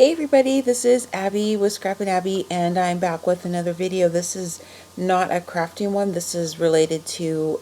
Hey everybody, this is Abby with Scrappin' Abby, and I'm back with another video. This is not a crafting one. This is related to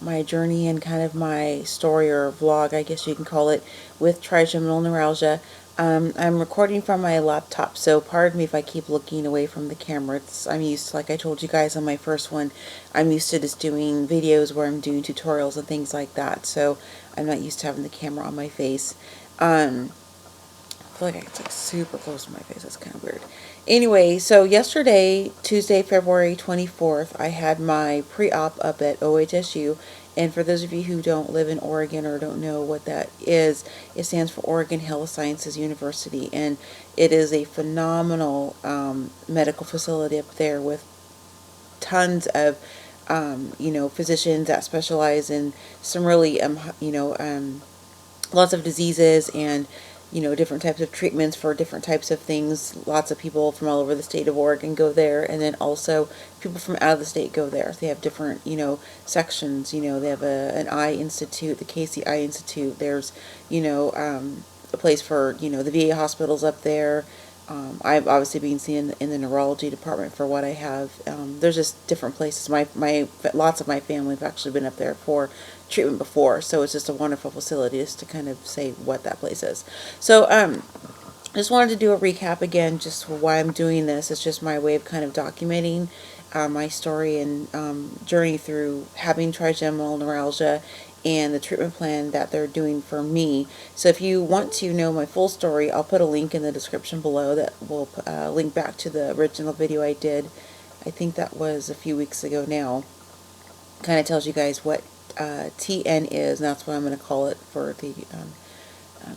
my journey and kind of my story or vlog, I guess you can call it, with trigeminal neuralgia. I'm recording from my laptop, so pardon me if I keep looking away from the camera. I'm used to, like I told you guys on my first one, I'm used to just doing videos where I'm doing tutorials and things like that, so I'm not used to having the camera on my face. I feel like it's like super close to my face. That's kind of weird. Anyway, so yesterday, Tuesday, February 24th, I had my pre-op up at OHSU. And for those of you who don't live in Oregon or don't know what that is, it stands for Oregon Health Sciences University. And it is a phenomenal medical facility up there with tons of physicians that specialize in some really, lots of diseases and different types of treatments for different types of things. Lots of people from all over the state of Oregon go there, and then also people from out of the state go there. They have different sections. They have an eye institute, the Casey Eye Institute. There's a place for the VA hospitals up there. I've obviously been seen in the neurology department for what I have. There's just different places. Lots of my family have actually been up there for treatment before, so it's just a wonderful facility, just to kind of say what that place is. So just wanted to do a recap again, just for why I'm doing this. It's just my way of kind of documenting my story and journey through having trigeminal neuralgia and the treatment plan that they're doing for me. So if you want to know my full story, I'll put a link in the description below that will link back to the original video I did. I think that was a few weeks ago now. Kind of tells you guys what TN is, and that's what I'm going to call it for the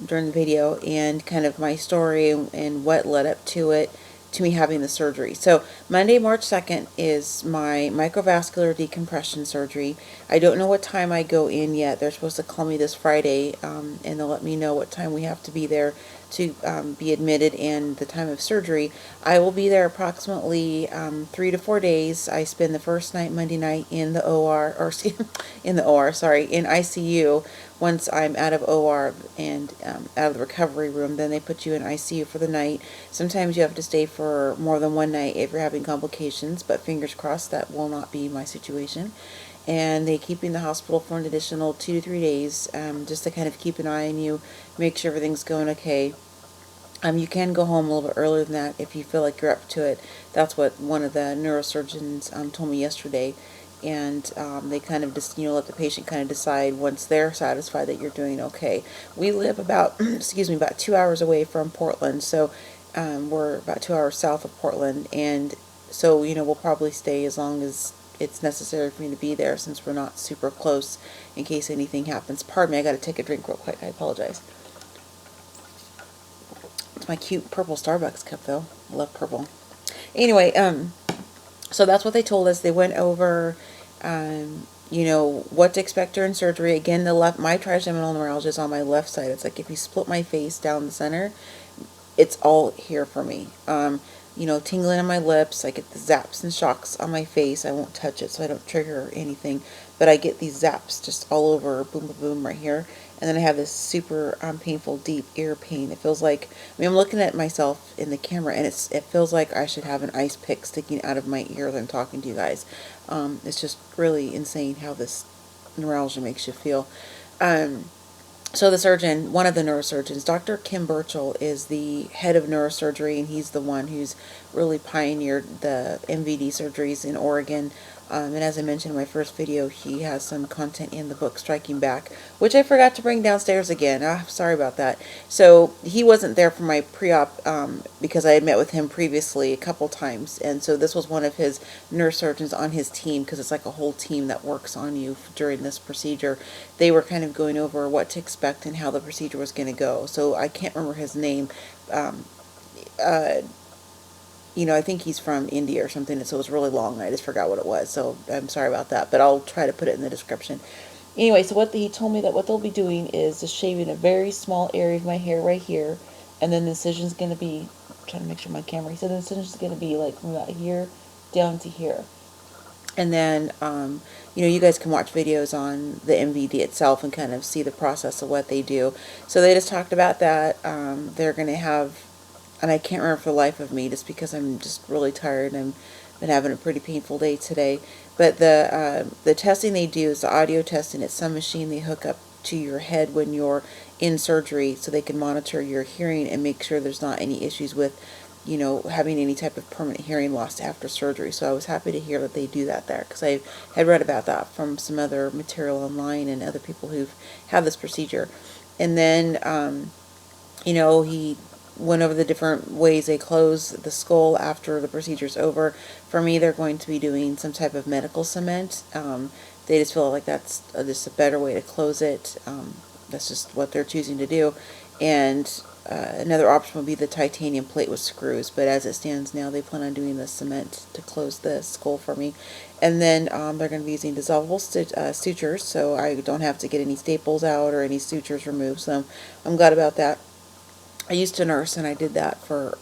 during the video, and kind of my story and what led up to it, to me having the surgery. So Monday, March 2nd is my microvascular decompression surgery. I don't know what time I go in yet. They're supposed to call me this Friday, and they'll let me know what time we have to be there to be admitted and the time of surgery. I will be there approximately 3 to 4 days. I spend the first night, Monday night, in the OR, or in ICU. Once I'm out of OR and out of the recovery room, then they put you in ICU for the night. Sometimes you have to stay for more than one night if you're having complications, but fingers crossed that will not be my situation. And they keep you in the hospital for an additional 2 to 3 days, just to kind of keep an eye on you, make sure everything's going okay. You can go home a little bit earlier than that if you feel like you're up to it. That's what one of the neurosurgeons told me yesterday. And they kind of just, let the patient kind of decide once they're satisfied that you're doing okay. We live about, about 2 hours away from Portland, so we're about 2 hours south of Portland, and so, we'll probably stay as long as it's necessary for me to be there, since we're not super close in case anything happens. Pardon me, I gotta take a drink real quick, I apologize. It's my cute purple Starbucks cup, though. I love purple. Anyway, so that's what they told us. They went over, what to expect during surgery. Again, my trigeminal neuralgia is on my left side. It's like if you split my face down the center, it's all here for me. Tingling on my lips. I get the zaps and shocks on my face. I won't touch it so I don't trigger anything, but I get these zaps just all over, boom, boom, boom, right here. And then I have this super painful, deep ear pain. It feels like, I'm looking at myself in the camera, and it feels like I should have an ice pick sticking out of my ear as I'm talking to you guys. It's just really insane how this neuralgia makes you feel. So the surgeon, one of the neurosurgeons, Dr. Kim Burchell, is the head of neurosurgery, and he's the one who's really pioneered the MVD surgeries in Oregon. And as I mentioned in my first video, he has some content in the book Striking Back, which I forgot to bring downstairs again. Sorry about that. So he wasn't there for my pre-op because I had met with him previously a couple times, and so this was one of his neurosurgeons on his team, because it's like a whole team that works on you during this procedure. They were kind of going over what to expect and how the procedure was going to go. So I can't remember his name. I think he's from India or something, and so it was really long, and I just forgot what it was, so I'm sorry about that, but I'll try to put it in the description. Anyway, so he told me that what they'll be doing is just shaving a very small area of my hair right here, and then the incision's going to be, I'm trying to make sure my camera, he said the incision's going to be like from about here down to here. And then, you guys can watch videos on the MVD itself and kind of see the process of what they do. So they just talked about that. They're going to have and I can't remember for the life of me, just because I'm just really tired and I've been having a pretty painful day today. But the testing they do is the audio testing. It's some machine they hook up to your head when you're in surgery, so they can monitor your hearing and make sure there's not any issues with, having any type of permanent hearing loss after surgery. So I was happy to hear that they do that there, because I had read about that from some other material online and other people who've had this procedure. And then, he went over the different ways they close the skull after the procedure's over. For me, they're going to be doing some type of medical cement. They just feel like that's just a better way to close it. That's just what they're choosing to do. And another option would be the titanium plate with screws, but as it stands now, they plan on doing the cement to close the skull for me. And then they're going to be using dissolvable sutures, so I don't have to get any staples out or any sutures removed, so I'm glad about that. I used to nurse, and I did that for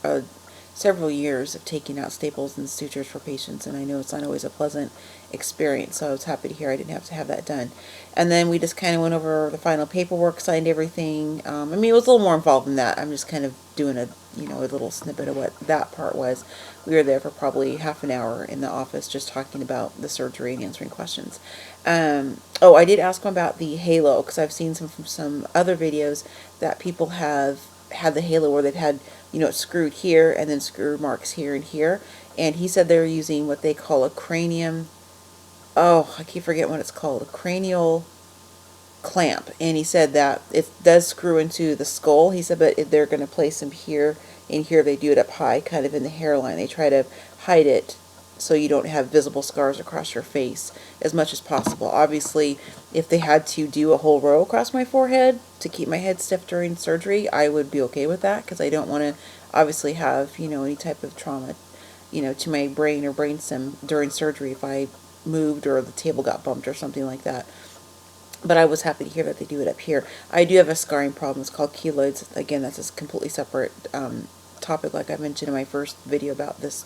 several years of taking out staples and sutures for patients, and I know it's not always a pleasant experience, so I was happy to hear I didn't have to have that done. And then we just kind of went over the final paperwork, signed everything. I mean, it was a little more involved than that. I'm just kind of doing a little snippet of what that part was. We were there for probably half an hour in the office just talking about the surgery and answering questions. Oh, I did ask them about the halo, because I've seen from some other videos that people have had the halo where they've had, it's screwed here and then screw marks here and here. And he said they're using what they call a cranium, I keep forgetting what it's called, a cranial clamp. And he said that it does screw into the skull. He said, but they're going to place them here and here. They do it up high, kind of in the hairline. They try to hide it so you don't have visible scars across your face as much as possible. Obviously, if they had to do a whole row across my forehead to keep my head stiff during surgery, I would be okay with that, because I don't want to obviously have, any type of trauma, to my brain or brainstem during surgery if I moved or the table got bumped or something like that. But I was happy to hear that they do it up here. I do have a scarring problem. It's called keloids. Again, that's a completely separate topic, like I mentioned in my first video about this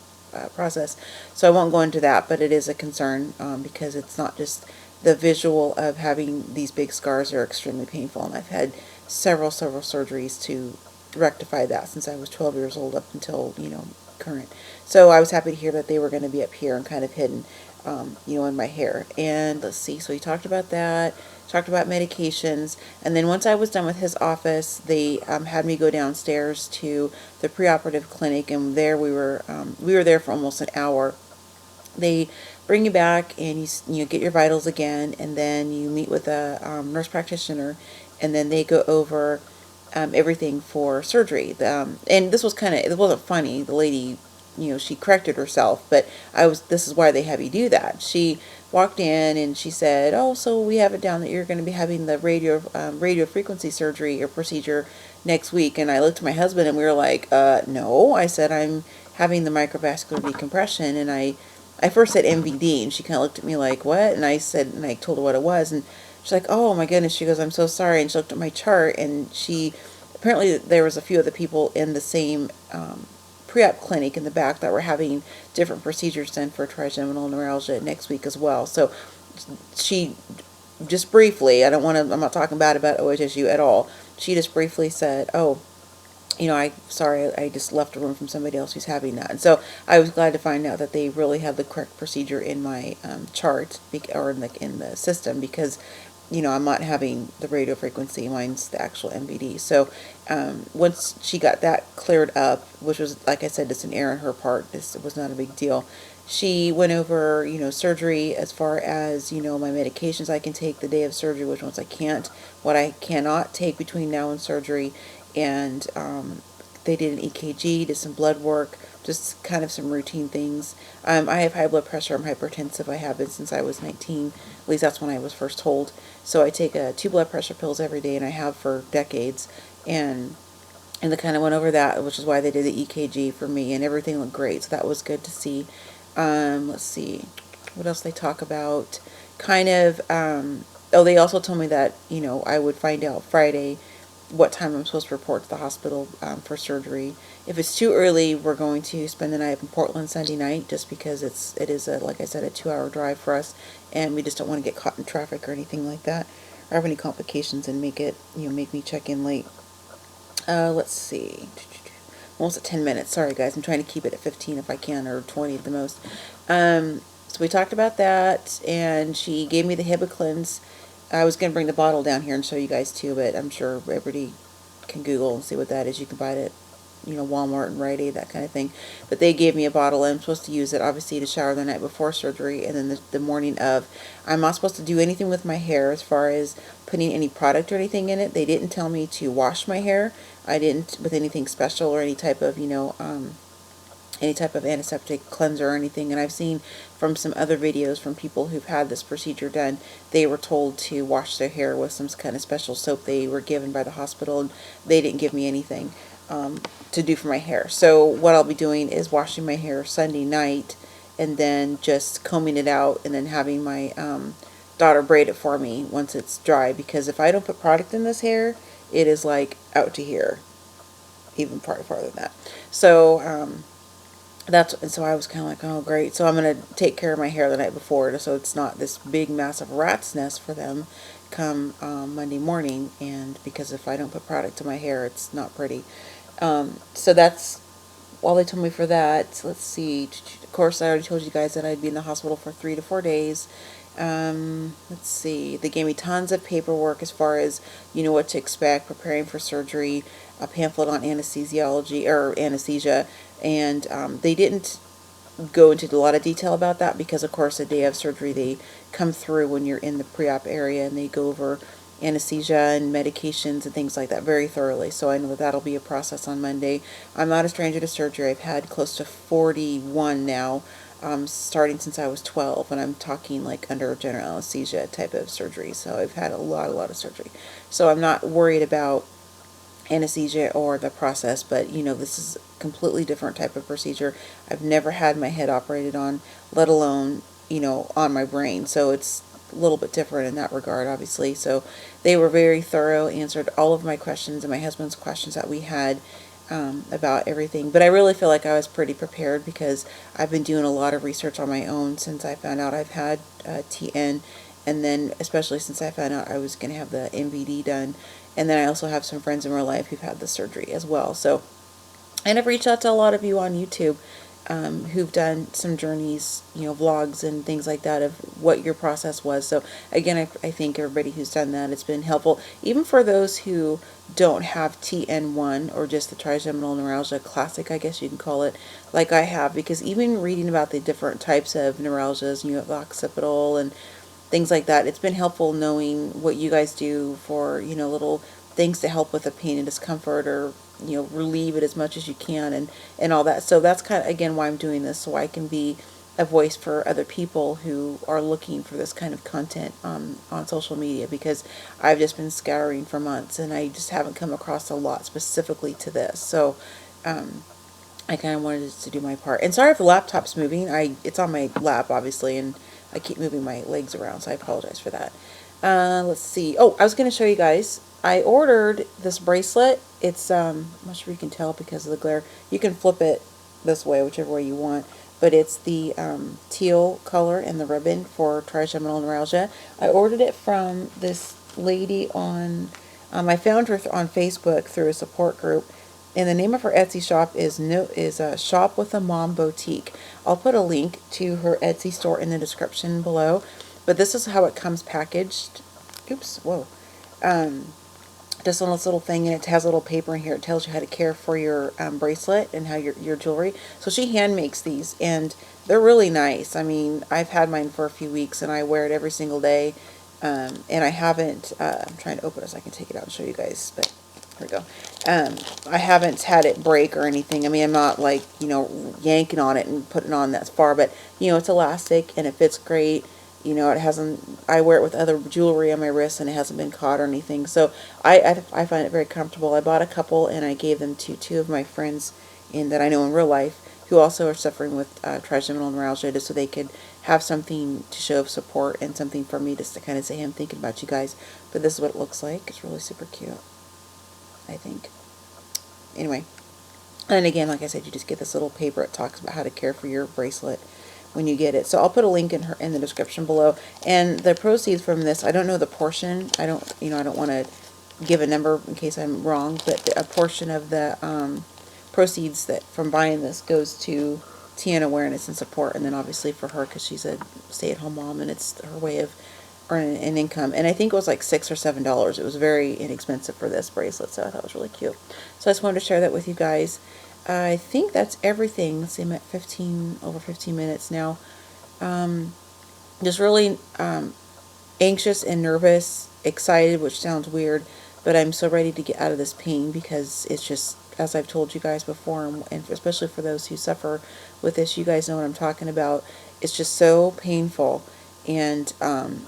process. So I won't go into that, but it is a concern because it's not just the visual of having these big scars are extremely painful. And I've had several surgeries to rectify that since I was 12 years old up until, current. So I was happy to hear that they were going to be up here and kind of hidden, in my hair. And let's see, so he talked about that, talked about medications, and then once I was done with his office, they had me go downstairs to the Preoperative Clinic, and there we were there for almost an hour. They bring you back and you get your vitals again, and then you meet with a nurse practitioner, and then they go over everything for surgery. And this was it wasn't funny. The lady, she corrected herself, but this is why they have you do that. She walked in and she said, oh, so we have it down that you're going to be having the radio frequency surgery or procedure next week. And I looked at my husband and we were like, no. I said, I'm having the microvascular decompression, and I first said MVD, and she kind of looked at me like, what? And I told her what it was, and she's like, oh my goodness. She goes, I'm so sorry. And she looked at my chart, and apparently there was a few other people in the same pre-op clinic in the back that were having different procedures done for trigeminal neuralgia next week as well. So she just briefly, I'm not talking bad about OHSU at all. She just briefly said, oh, sorry, I just left a room from somebody else who's having that. And so I was glad to find out that they really had the correct procedure in my chart, or in the system, because I'm not having the radio frequency, mine's the actual MVD. So once she got that cleared up, which was, like I said, just an error on her part, it was not a big deal. She went over, surgery as far as, my medications I can take the day of surgery, which ones I can't, what I cannot take between now and surgery. And they did an EKG, did some blood work, just kind of some routine things. I have high blood pressure. I'm hypertensive. I have been since I was 19. At least that's when I was first told. So I take 2 blood pressure pills every day, and I have for decades. And they kind of went over that, which is why they did the EKG for me, and everything looked great. So that was good to see. Let's see, what else they talk about. They also told me that, I would find out Friday what time I'm supposed to report to the hospital for surgery. If it's too early, we're going to spend the night up in Portland Sunday night, just because it is like I said, a 2-hour drive for us, and we just don't want to get caught in traffic or anything like that, or have any complications and make me check in late. Let's see. almost at 10 minutes. Sorry guys, I'm trying to keep it at 15 if I can, or 20 at the most. So we talked about that, and she gave me the Hiba Cleanse. I was going to bring the bottle down here and show you guys too, but I'm sure everybody can Google and see what that is. You can buy it at, Walmart and Rite Aid, that kind of thing. But they gave me a bottle, and I'm supposed to use it, obviously, to shower the night before surgery, and then the morning of. I'm not supposed to do anything with my hair as far as putting any product or anything in it. They didn't tell me to wash my hair. I didn't with anything special or any type of, any type of antiseptic cleanser or anything. And I've seen from some other videos from people who've had this procedure done, they were told to wash their hair with some kind of special soap they were given by the hospital, and they didn't give me anything to do for my hair. So what I'll be doing is washing my hair Sunday night, and then just combing it out, and then having my daughter braid it for me once it's dry, because if I don't put product in this hair, it is like out to here, even farther than that. So so I was kind of like, oh great, so I'm going to take care of my hair the night before, so it's not this big massive rat's nest for them come Monday morning, and because if I don't put product in my hair, it's not pretty. So that's all they told me for that. Let's see, of course I already told you guys that I'd be in the hospital for 3 to 4 days. Let's see, they gave me tons of paperwork as far as, what to expect, preparing for surgery, a pamphlet on anesthesiology, or anesthesia, and they didn't go into a lot of detail about that, because of course the day of surgery they come through when you're in the pre-op area, and they go over anesthesia and medications and things like that very thoroughly. So I know that that'll be a process on Monday. I'm not a stranger to surgery. I've had close to 41 now, starting since I was 12, and I'm talking like under general anesthesia type of surgery. So I've had a lot of surgery. So I'm not worried about anesthesia or the process, but this is a completely different type of procedure. I've never had my head operated on, let alone on my brain, so it's a little bit different in that regard, obviously. So they were very thorough, answered all of my questions and my husband's questions that we had about everything. But I really feel like I was pretty prepared, because I've been doing a lot of research on my own since I found out I've had TN, and then especially since I found out I was going to have the MVD done. And then I also have some friends in real life who've had the surgery as well. So, and I've reached out to a lot of you on YouTube who've done some journeys, vlogs and things like that of what your process was. So again, I think everybody who's done that, it's been helpful, even for those who don't have TN1 or just the Trigeminal Neuralgia Classic, I guess you can call it, like I have, because even reading about the different types of neuralgias, you have occipital and things like that, it's been helpful knowing what you guys do for, little things to help with the pain and discomfort, or, relieve it as much as you can, and all that. So that's kind of, again, why I'm doing this, so I can be a voice for other people who are looking for this kind of content on social media, because I've just been scouring for months, and I just haven't come across a lot specifically to this. So, I kind of wanted to do my part. And sorry if the laptop's moving. It's on my lap, obviously, and I keep moving my legs around, so I apologize for that. Let's see. Oh, I was going to show you guys. I ordered this bracelet. It's, I'm not sure you can tell because of the glare. You can flip it this way, whichever way you want. But it's the teal color and the ribbon for trigeminal neuralgia. I ordered it from this lady on, I found her on Facebook through a support group. And the name of her Etsy shop is Shop with a Mom Boutique. I'll put a link to her Etsy store in the description below. But this is how it comes packaged. Oops, whoa. Just on this little thing, and it has a little paper in here. It tells you how to care for your bracelet and how your jewelry. So she hand makes these, and they're really nice. I mean, I've had mine for a few weeks, and I wear it every single day. And I haven't, I'm trying to open it so I can take it out and show you guys, but here we go. I haven't had it break or anything. I mean, I'm not like, yanking on it and putting it on that far, but, it's elastic and it fits great. It hasn't, I wear it with other jewelry on my wrist and it hasn't been caught or anything. So I find it very comfortable. I bought a couple and I gave them to 2 of my friends that I know in real life who also are suffering with trigeminal neuralgia, just so they could have something to show support and something for me just to kind of say, hey, I'm thinking about you guys. But this is what it looks like. It's really super cute, I think. Anyway, and again, like I said, you just get this little paper. It talks about how to care for your bracelet when you get it. So I'll put a link in the description below. And the proceeds from this, I don't know the portion. I don't want to give a number in case I'm wrong, but a portion of the proceeds that from buying this goes to TN awareness and support, and then obviously for her because she's a stay-at-home mom and it's her way of earning an income. And I think it was like $6 or $7. It was very inexpensive for this bracelet, so I thought it was really cute. So I just wanted to share that with you guys. I think that's everything. Let's see, I'm at over 15 minutes now. Just really anxious and nervous, excited, which sounds weird, but I'm so ready to get out of this pain because it's just, as I've told you guys before, and especially for those who suffer with this, you guys know what I'm talking about. It's just so painful, and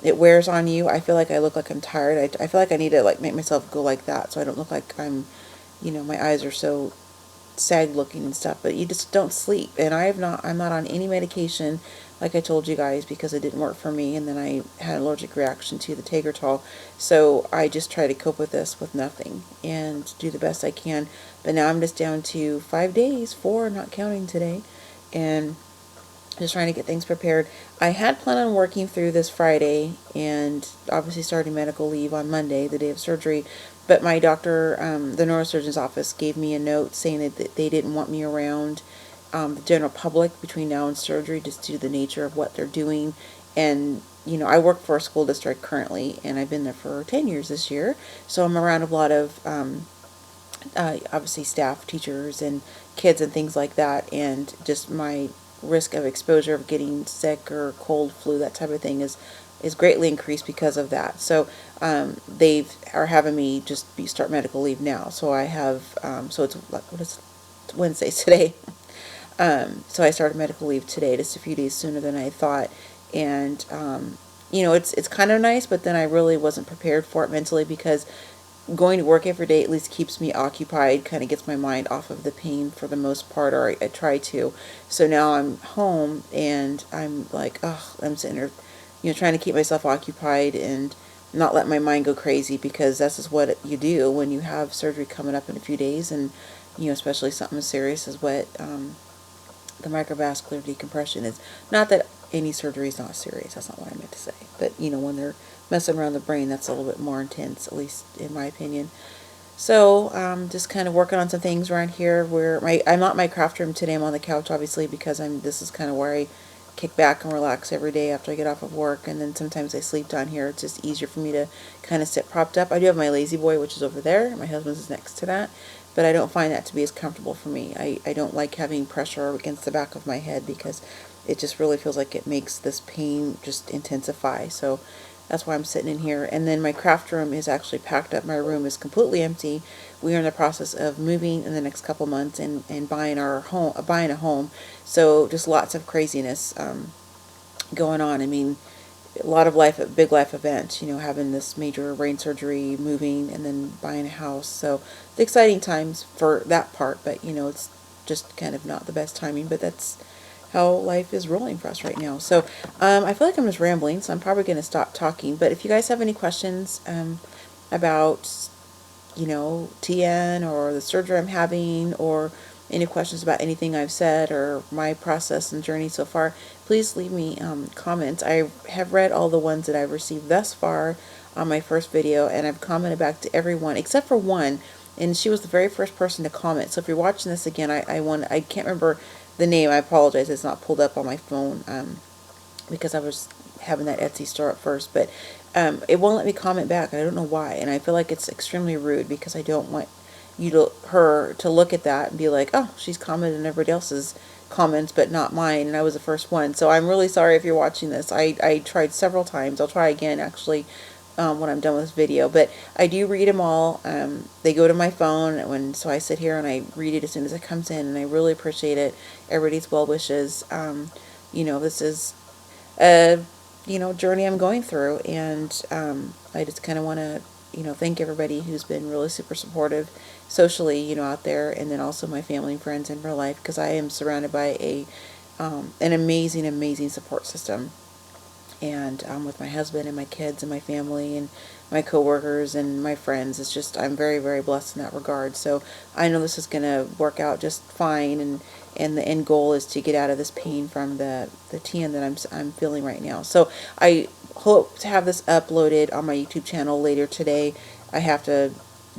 it wears on you. I feel like I look like I'm tired. I feel like I need to like make myself go like that so I don't look like I'm, my eyes are so sad looking and stuff, but you just don't sleep. And I'm not on any medication, like I told you guys, because it didn't work for me, and then I had an allergic reaction to the Tegretol. So I just try to cope with this with nothing and do the best I can. But now I'm just down to 5 days, 4, not counting today, and just trying to get things prepared. I had planned on working through this Friday and obviously starting medical leave on Monday, the day of surgery. But my doctor, the neurosurgeon's office, gave me a note saying that they didn't want me around the general public between now and surgery, just due to the nature of what they're doing. And, I work for a school district currently, and I've been there for 10 years this year. So I'm around a lot of, obviously, staff, teachers, and kids and things like that. And just my risk of exposure of getting sick or cold, flu, that type of thing is greatly increased because of that. So they are having me just start medical leave now. So I have, so it's Wednesday today. So I started medical leave today, just a few days sooner than I thought. And, it's kind of nice, but then I really wasn't prepared for it mentally, because going to work every day at least keeps me occupied, kind of gets my mind off of the pain for the most part, or I try to. So now I'm home and I'm like, I'm sitting there, trying to keep myself occupied and not let my mind go crazy, because that's just what you do when you have surgery coming up in a few days, and especially something as serious as what the microvascular decompression is. Not that any surgery is not serious, that's not what I meant to say, but when they're messing around the brain, that's a little bit more intense, at least in my opinion. So just kind of working on some things around here. Where I'm not in my craft room today. I'm on the couch, obviously, because this is kind of where I kick back and relax every day after I get off of work, and then sometimes I sleep down here. It's just easier for me to kind of sit propped up. I do have my lazy boy, which is over there. My husband's is next to that, but I don't find that to be as comfortable for me. I don't like having pressure against the back of my head, because it just really feels like it makes this pain just intensify. So that's why I'm sitting in here. And then my craft room is actually packed up. My room is completely empty. We are in the process of moving in the next couple months and buying a home. So just lots of craziness going on. I mean, a lot of big life events, having this major brain surgery, moving, and then buying a house. So the exciting times for that part, but it's just kind of not the best timing, but that's how life is rolling for us right now. So I feel like I'm just rambling, so I'm probably going to stop talking. But if you guys have any questions about, TN or the surgery I'm having, or any questions about anything I've said or my process and journey so far, please leave me comments. I have read all the ones that I've received thus far on my first video, and I've commented back to everyone except for one, and she was the very first person to comment. So if you're watching this again, I can't remember the name. I apologize. It's not pulled up on my phone because I was having that Etsy store up first, but it won't let me comment back. I don't know why, and I feel like it's extremely rude, because I don't want her to look at that and be like, oh, she's commented on everybody else's comments but not mine, and I was the first one. So I'm really sorry if you're watching this. I tried several times. I'll try again actually when I'm done with this video, but I do read them all. They go to my phone, so I sit here and I read it as soon as it comes in, and I really appreciate it. Everybody's well wishes. This is a journey I'm going through, and I just kind of want to thank everybody who's been really super supportive socially, out there, and then also my family and friends in real life, because I am surrounded by an amazing support system. And with my husband and my kids and my family and my coworkers and my friends, it's just, I'm very, very blessed in that regard. So I know this is going to work out just fine, and the end goal is to get out of this pain from the TN that I'm feeling right now. So I hope to have this uploaded on my YouTube channel later today. I have to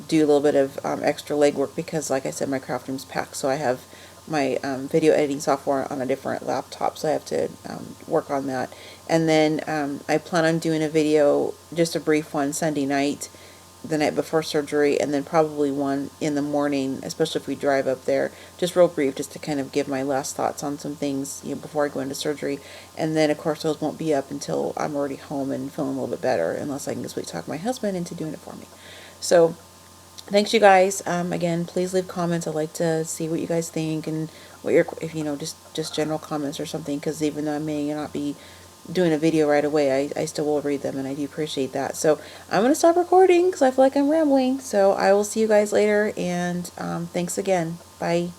do a little bit of extra legwork because, like I said, my craft room's packed, so I have my video editing software on a different laptop, so I have to work on that. And then I plan on doing a video, just a brief one, Sunday night, the night before surgery, and then probably one in the morning, especially if we drive up there, just real brief, just to kind of give my last thoughts on some things, you know, before I go into surgery. And then of course those won't be up until I'm already home and feeling a little bit better, unless I can just wait to talk my husband into doing it for me. So thanks, you guys. Again, please leave comments. I'd like to see what you guys think and what your, if you know, just general comments or something, because even though I may not be doing a video right away, I still will read them, and I do appreciate that. So I'm going to stop recording because I feel like I'm rambling. So I will see you guys later, and thanks again. Bye.